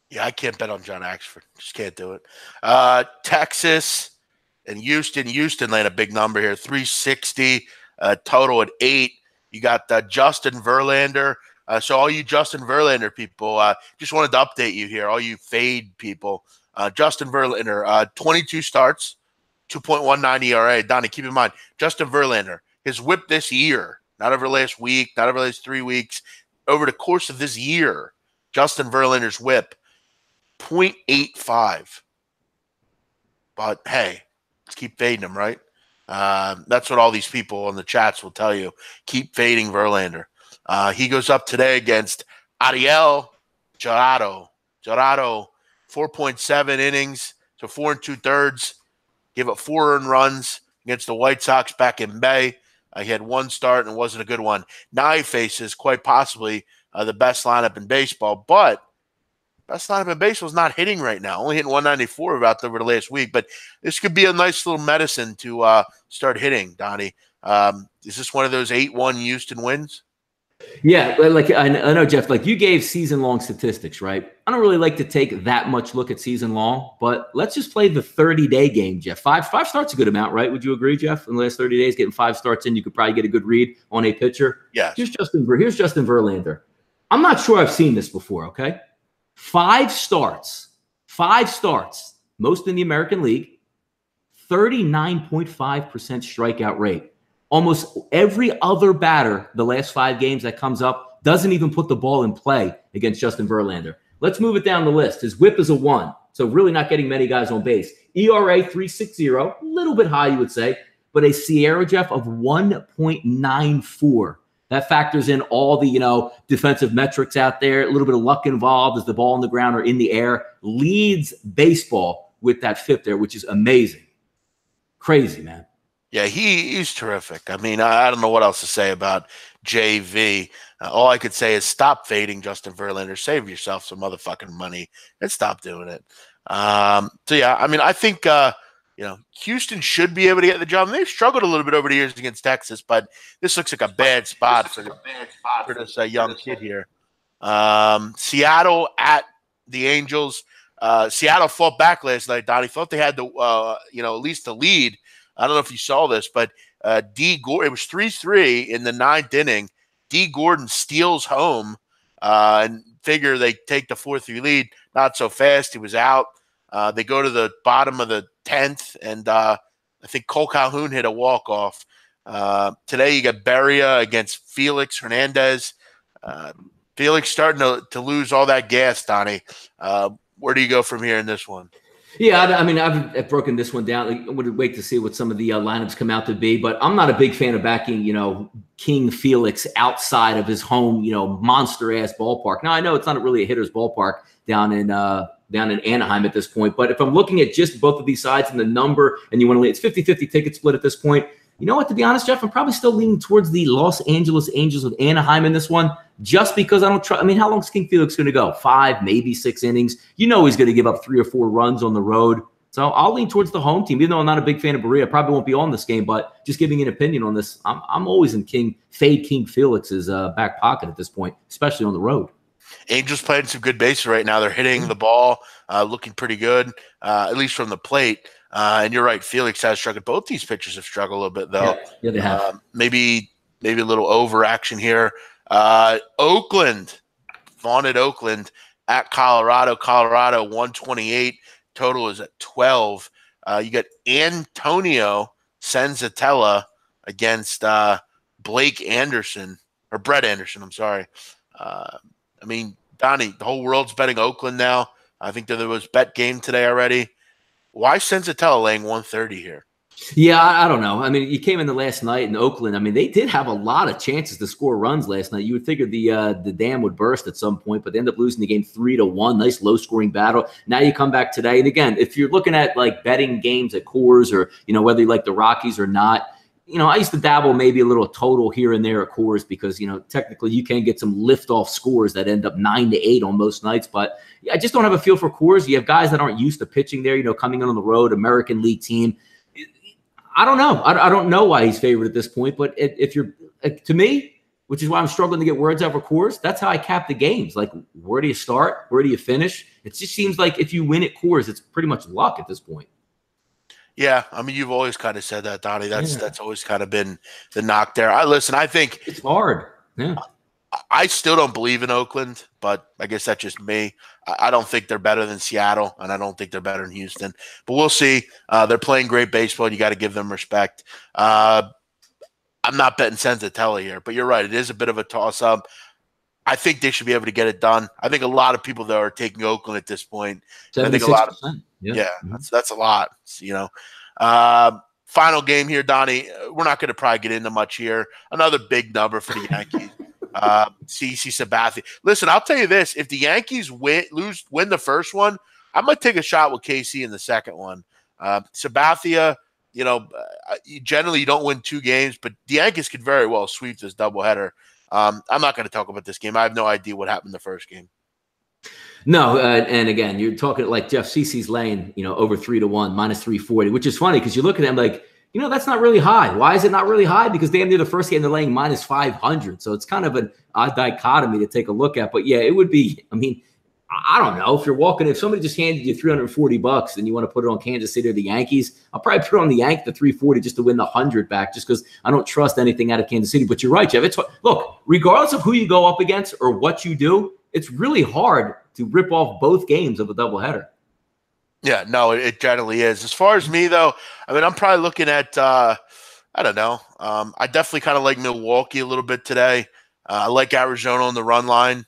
Yeah, I can't bet on John Axford. Just can't do it. Texas and Houston. Houston laying a big number here, 360, total at 8. You got Justin Verlander. So all you Justin Verlander people, just wanted to update you here, all you fade people. Justin Verlander, 22 starts, 2.19 ERA. Donnie, keep in mind, Justin Verlander, his whip this year, not over last week, not over the last 3 weeks, over the course of this year, Justin Verlander's whip, 0.85. But hey, let's keep fading him, right? That's what all these people in the chats will tell you. Keep fading Verlander. He goes up today against Ariel Jurado. Jurado, 4.7 innings, so 4 2/3. Gave up 4 earned runs against the White Sox back in May. He had 1 start and it wasn't a good one. Now he faces quite possibly the best lineup in baseball, but best lineup in baseball is not hitting right now. Only hitting 194 about over the last week, but this could be a nice little medicine to start hitting, Donnie. Is this one of those 8-1 Houston wins? Yeah, like I know, Jeff, like you gave season-long statistics, right? I don't really like to take that much look at season-long, but let's just play the 30-day game, Jeff. Five starts a good amount, right? Would you agree, Jeff? In the last 30 days, getting 5 starts in, you could probably get a good read on a pitcher. Yeah. Here's Justin Verlander. I'm not sure I've seen this before, okay? 5 starts, most in the American League, 39.5% strikeout rate. Almost every other batter the last 5 games that comes up doesn't even put the ball in play against Justin Verlander. Let's move it down the list. His whip is a 1, so really not getting many guys on base. ERA 3.60, a little bit high, you would say, but a Sierra, Jeff, of 1.94. That factors in all the, defensive metrics out there, a little bit of luck involved as the ball on the ground or in the air. Leads baseball with that FIP there, which is amazing. Crazy, man. Yeah, he's terrific. I mean, I don't know what else to say about JV. All I could say is stop fading Justin Verlander. Save yourself some motherfucking money and stop doing it. So, yeah, I mean, I think, Houston should be able to get the job. They've struggled a little bit over the years against Texas, but this looks like a bad spot for this young kid here. Seattle at the Angels. Seattle fought back last night, Donnie. Thought they had at least the lead. I don't know if you saw this, but D. Gordon, it was 3-3 in the 9th inning. D. Gordon steals home and figure they take the 4-3 lead. Not so fast. He was out. They go to the bottom of the 10th, and I think Cole Calhoun hit a walk-off. Today you got Beria against Felix Hernandez. Felix starting to lose all that gas, Donnie. Where do you go from here in this one? Yeah, I mean, I've broken this one down. I would wait to see what some of the lineups come out to be, but I'm not a big fan of backing, King Felix outside of his home, monster-ass ballpark. Now, I know it's not really a hitter's ballpark down in Anaheim at this point, but if I'm looking at just both of these sides and the number, and you want to, it's 50-50 ticket split at this point. You know what, to be honest, Jeff, I'm probably still leaning towards the Los Angeles Angels with Anaheim in this one, just because I don't trust. I mean, how long is King Felix going to go? 5, maybe 6 innings. He's going to give up 3 or 4 runs on the road. So I'll lean towards the home team, even though I'm not a big fan of Berea. Probably won't be on this game, but just giving an opinion on this, I'm always in King Felix's back pocket at this point, especially on the road. Angels playing some good bases right now. They're hitting the ball, looking pretty good, at least from the plate. And you're right, Felix has struggled. Both these pitchers have struggled a little bit, though. Yeah, they have. Maybe a little overaction here. Oakland, vaunted Oakland at Colorado. Colorado 128. Total is at 12. You got Antonio Senzatella against Blake Anderson, or Brett Anderson, I'm sorry. I mean, Donnie, the whole world's betting Oakland now. I think there was bet game today already. Why Senzatella laying 130 here? Yeah, I don't know. I mean, you came in the last night in Oakland. I mean, they did have a lot of chances to score runs last night. You would figure the dam would burst at some point, but they end up losing the game 3-1. Nice low-scoring battle. Now you come back today, and again, if you're looking at like betting games at Coors, or whether you like the Rockies or not, I used to dabble maybe a little total here and there at Coors because technically you can get some lift-off scores that end up 9-8 on most nights, but I just don't have a feel for Coors. You have guys that aren't used to pitching there, coming in on the road, American League team. I don't know. I don't know why he's favored at this point, but if you're to me, which is why I'm struggling to get words out for Coors, that's how I cap the games. Like, where do you start? Where do you finish? It just seems like if you win at Coors, it's pretty much luck at this point. Yeah, I mean, you've always kind of said that, Donnie. That's always kind of been the knock there. I think it's hard. Yeah. I still don't believe in Oakland, but I guess that's just me. I don't think they're better than Seattle, and I don't think they're better than Houston. But we'll see. They're playing great baseball, and you got to give them respect. I'm not betting Senzatella here, but you're right. It is a bit of a toss-up. I think they should be able to get it done. I think a lot of people, though, are taking Oakland at this point. I think a lot of that's a lot. Final game here, Donnie. We're not going to probably get into much here. Another big number for the Yankees. CC Sabathia. Listen, I'll tell you this: if the Yankees win the first one, I'm going to take a shot with KC in the second one. Sabathia, generally you don't win 2 games, but the Yankees could very well sweep this doubleheader. I'm not going to talk about this game. I have no idea what happened in the first game. No, and again, you're talking like Jeff CC's laying, over 3-1, minus 340, which is funny because you look at them like, that's not really high. Why is it not really high? Because damn near the first game they're laying minus 500. So it's kind of an odd dichotomy to take a look at. But yeah, it would be, I don't know. If somebody just handed you $340 and you want to put it on Kansas City or the Yankees, I'll probably put it on the Yankees, the 340, just to win the 100 back, just because I don't trust anything out of Kansas City. But you're right, Jeff. Look, regardless of who you go up against or what you do, it's really hard to rip off both games of a doubleheader. Yeah, no, it generally is. As far as me, though, I'm probably looking at I don't know. I definitely kind of like Milwaukee a little bit today. I like Arizona on the run line.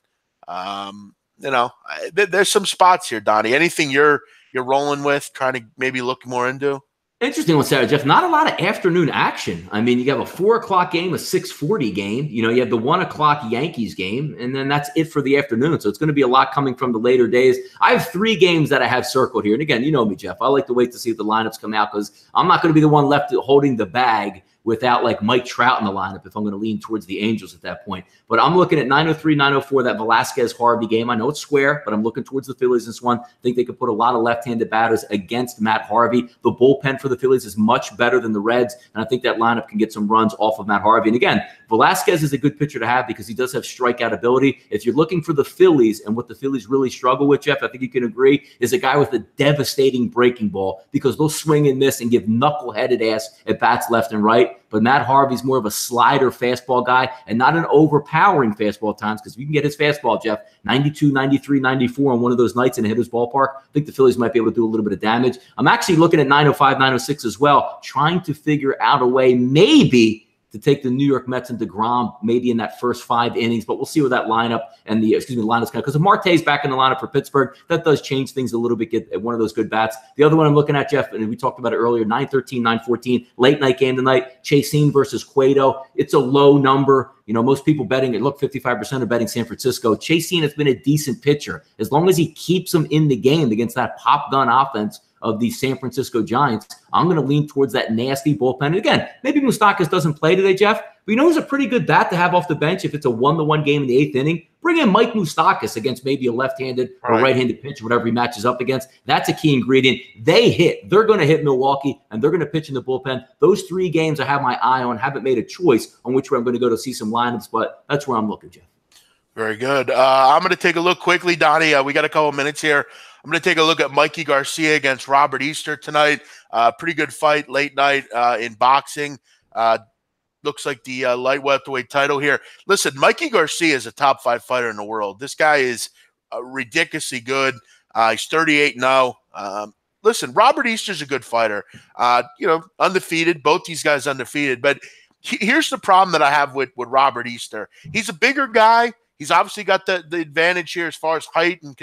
There's some spots here, Donnie. Anything you're rolling with, trying to maybe look more into? Interesting one, Sarah, Jeff. Not a lot of afternoon action. I mean, you have a 4:00 game, a 6:40 game. You have the 1:00 Yankees game, and then that's it for the afternoon. So it's going to be a lot coming from the later days. I have 3 games that I have circled here. And again, you know me, Jeff. I like to wait to see if the lineups come out because I'm not going to be the one left holding the bag without like Mike Trout in the lineup if I'm going to lean towards the Angels at that point. But I'm looking at 9:03, 9:04, that Velasquez-Harvey game. I know it's square, but I'm looking towards the Phillies in this one. I think they could put a lot of left-handed batters against Matt Harvey. The bullpen for the Phillies is much better than the Reds, and I think that lineup can get some runs off of Matt Harvey. And again, Velasquez is a good pitcher to have because he does have strikeout ability. If you're looking for the Phillies and what the Phillies really struggle with, Jeff, I think you can agree, is a guy with a devastating breaking ball because they'll swing and miss and give knuckle-headed ass at bats left and right. But Matt Harvey's more of a slider fastball guy and not an overpowering fastball at times because if you can get his fastball, Jeff, 92, 93, 94 on one of those nights in a hitter's ballpark, I think the Phillies might be able to do a little bit of damage. I'm actually looking at 9:05, 9:06 as well, trying to figure out a way maybe to take the New York Mets and DeGrom maybe in that first 5 innings, but we'll see what that lineup and the lineup's kind of, because if Marte's back in the lineup for Pittsburgh, that does change things a little bit, get one of those good bats. The other one I'm looking at, Jeff, and we talked about it earlier, 9:13, 9:14, late night game tonight, Chaseen versus Cueto. It's a low number. Most people betting it. Look, 55% are betting San Francisco. Chaseen has been a decent pitcher. As long as he keeps them in the game against that pop gun offense of the San Francisco Giants, I'm going to lean towards that nasty bullpen. And again, maybe Moustakas doesn't play today, Jeff, but who's a pretty good bat to have off the bench if it's a 1-1 game in the 8th inning? Bring in Mike Moustakas against maybe a left-handed or right-handed pitcher, whatever he matches up against. That's a key ingredient. They hit. They're going to hit Milwaukee, and they're going to pitch in the bullpen. Those 3 games I have my eye on. Haven't made a choice on which way I'm going to go to see some lineups, but that's where I'm looking, Jeff. Very good. I'm going to take a look quickly, Donnie. We got a couple minutes here. I'm going to take a look at Mikey Garcia against Robert Easter tonight. Pretty good fight late night in boxing. Looks like the light welterweight title here. Listen, Mikey Garcia is a top 5 fighter in the world. This guy is ridiculously good. He's 38-0. Listen, Robert Easter's a good fighter. Undefeated. Both these guys undefeated. But here's the problem that I have with Robert Easter. He's a bigger guy. He's obviously got the advantage here as far as height and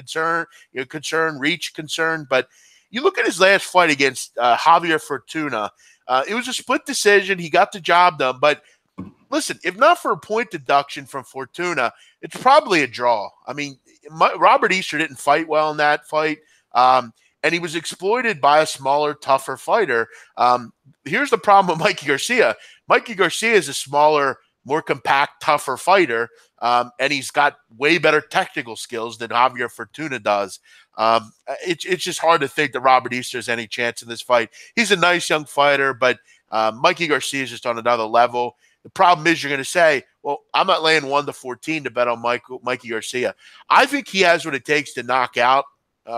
reach concern. But you look at his last fight against Javier Fortuna. It was a split decision. He got the job done. But listen, if not for a point deduction from Fortuna, it's probably a draw. I mean, Robert Easter didn't fight well in that fight. And he was exploited by a smaller, tougher fighter. Here's the problem with Mikey Garcia. Mikey Garcia is a smaller, more compact, tougher fighter. And he's got way better technical skills than Javier Fortuna does. It's just hard to think that Robert Easter has any chance in this fight. He's a nice young fighter, but Mikey Garcia is just on another level. The problem is you're going to say, well, I'm not laying 1-14 to bet on Mikey Garcia. I think he has what it takes to knock out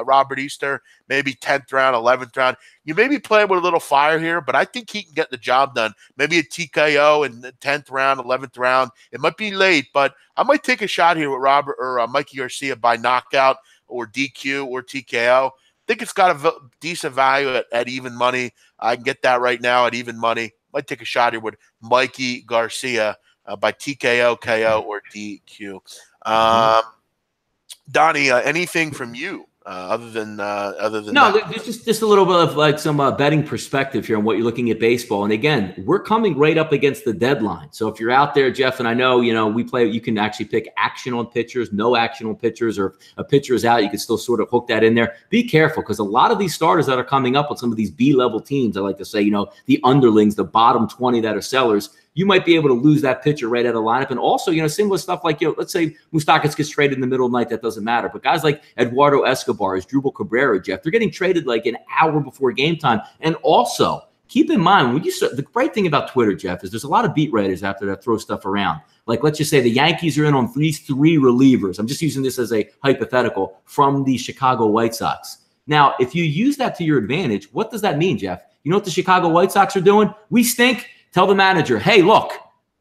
Robert Easter, maybe 10th round, 11th round. You may be playing with a little fire here, but I think he can get the job done. Maybe a TKO in the 10th round, 11th round. It might be late, but I might take a shot here with Mikey Garcia by knockout or DQ or TKO. I think it's got a decent value at even money. I can get that right now at even money. Might take a shot here with Mikey Garcia by TKO, KO, or DQ. Donnie, anything from you? Other than there's just a little bit of like some betting perspective here on what you're looking at baseball. And again, we're coming right up against the deadline. So if you're out there, Jeff, and I know we play, you can actually pick action on pitchers, no action on pitchers, or if a pitcher is out, you can still sort of hook that in there. Be careful because a lot of these starters that are coming up with some of these B-level teams, I like to say, the underlings, the bottom 20 that are sellers. You might be able to lose that pitcher right out of lineup. And also, similar stuff like, let's say Moustakas gets traded in the middle of the night. That doesn't matter. But guys like Eduardo Escobar, Asdrubal Cabrera, Jeff, they're getting traded like an hour before game time. And also, keep in mind, the great thing about Twitter, Jeff, is there's a lot of beat writers out there that throw stuff around. Like, let's just say the Yankees are in on these 3 relievers. I'm just using this as a hypothetical from the Chicago White Sox. Now, if you use that to your advantage, what does that mean, Jeff? You know what the Chicago White Sox are doing? We stink. Tell the manager, hey, look,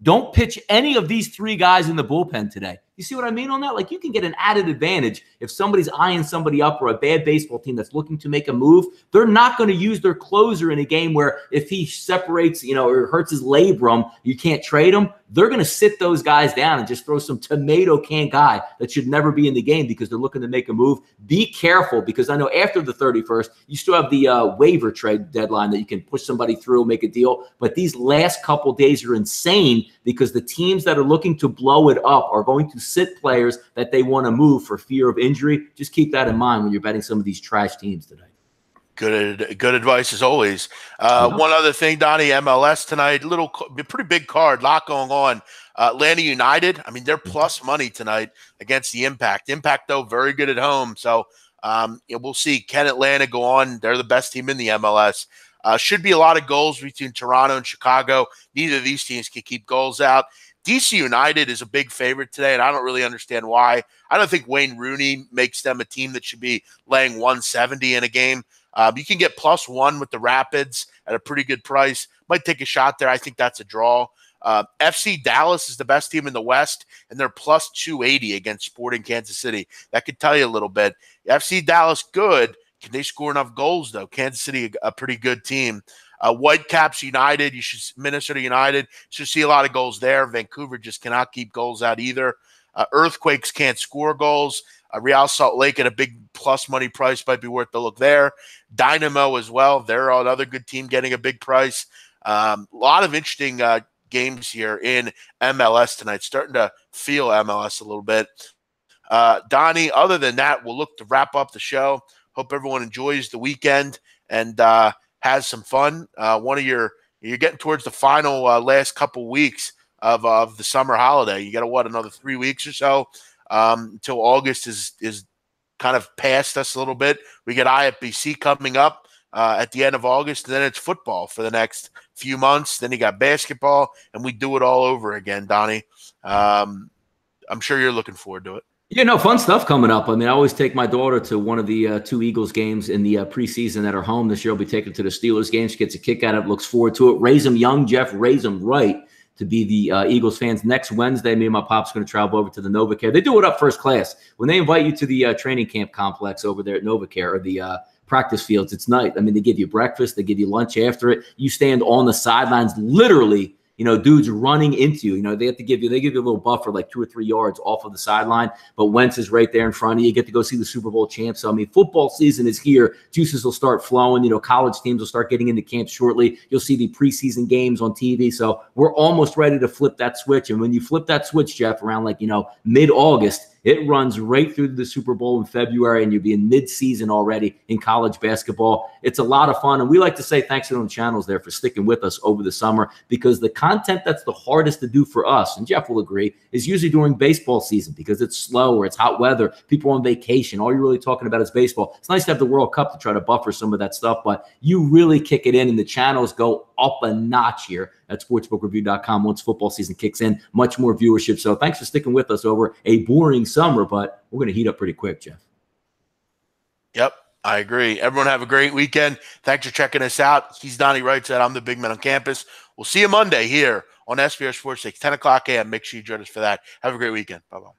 don't pitch any of these 3 guys in the bullpen today. You see what I mean on that? Like, you can get an added advantage if somebody's eyeing somebody up, or a bad baseball team that's looking to make a move. They're not going to use their closer in a game where if he separates, or hurts his labrum, you can't trade him. They're going to sit those guys down and just throw some tomato can guy that should never be in the game because they're looking to make a move. Be careful, because I know after the 31st, you still have the waiver trade deadline that you can push somebody through, make a deal. But these last couple days are insane because the teams that are looking to blow it up are going to sit players that they want to move for fear of injury. Just keep that in mind when you're betting some of these trash teams today. Good advice as always. One other thing, Donnie, MLS tonight, pretty big card, lot going on. Atlanta United, I mean, they're plus money tonight against the Impact. Impact, though, very good at home. So we'll see. Can Atlanta go on? They're the best team in the MLS. Should be a lot of goals between Toronto and Chicago. Neither of these teams can keep goals out. DC United is a big favorite today, and I don't really understand why. I don't think Wayne Rooney makes them a team that should be laying 170 in a game. You can get +1 with the Rapids at a pretty good price. Might take a shot there. I think that's a draw. FC Dallas is the best team in the West, and they're +280 against Sporting Kansas City. That could tell you a little bit. FC Dallas, good. Can they score enough goals, though? Kansas City, a pretty good team. Whitecaps United, Minnesota United, should see a lot of goals there. Vancouver just cannot keep goals out either. Earthquakes can't score goals. Real Salt Lake at a big plus money price might be worth the look there. Dynamo as well. They're another good team getting a big price. A lot of interesting games here in MLS tonight. Starting to feel MLS a little bit. Donnie, other than that, we'll look to wrap up the show. Hope everyone enjoys the weekend and has some fun. You're getting towards the final last couple weeks of the summer holiday. You got another 3 weeks or so until August is kind of past us a little bit. We get IFBC coming up at the end of August, and then it's football for the next few months. Then you got basketball, and we do it all over again, Donnie. I'm sure you're looking forward to it. Yeah, no, fun stuff coming up. I mean, I always take my daughter to one of the 2 Eagles games in the preseason at her home. This year I'll be taking her to the Steelers game. She gets a kick out of it, looks forward to it. Raise them young, Jeff, raise them right to be the Eagles fans. Next Wednesday, me and my pop's going to travel over to the NovaCare. They do it up first class. When they invite you to the training camp complex over there at NovaCare, or the practice fields, it's nice. I mean, they give you breakfast. They give you lunch after it. You stand on the sidelines, literally, dudes running into you. They give you a little buffer, like 2 or 3 yards off of the sideline, but Wentz is right there in front of you. You get to go see the Super Bowl champs. So, I mean, football season is here. Juices will start flowing. College teams will start getting into camp shortly. You'll see the preseason games on TV. So we're almost ready to flip that switch. And when you flip that switch, Jeff, around mid-August, it runs right through the Super Bowl in February, and you'll be in mid-season already in college basketball. It's a lot of fun, and we like to say thanks to the channels there for sticking with us over the summer, because the content that's the hardest to do for us, and Jeff will agree, is usually during baseball season because it's slow or it's hot weather, people on vacation. All you're really talking about is baseball. It's nice to have the World Cup to try to buffer some of that stuff, but you really kick it in, and the channels go up a notch here at sportsbookreview.com once football season kicks in. Much more viewership. So thanks for sticking with us over a boring summer, but we're going to heat up pretty quick, Jeff. Yep, I agree. Everyone have a great weekend. Thanks for checking us out. He's Donnie Wrightside. I'm the big man on campus. We'll see you Monday here on SBR Sports 6, 10 o'clock a.m. Make sure you join us for that. Have a great weekend. Bye-bye.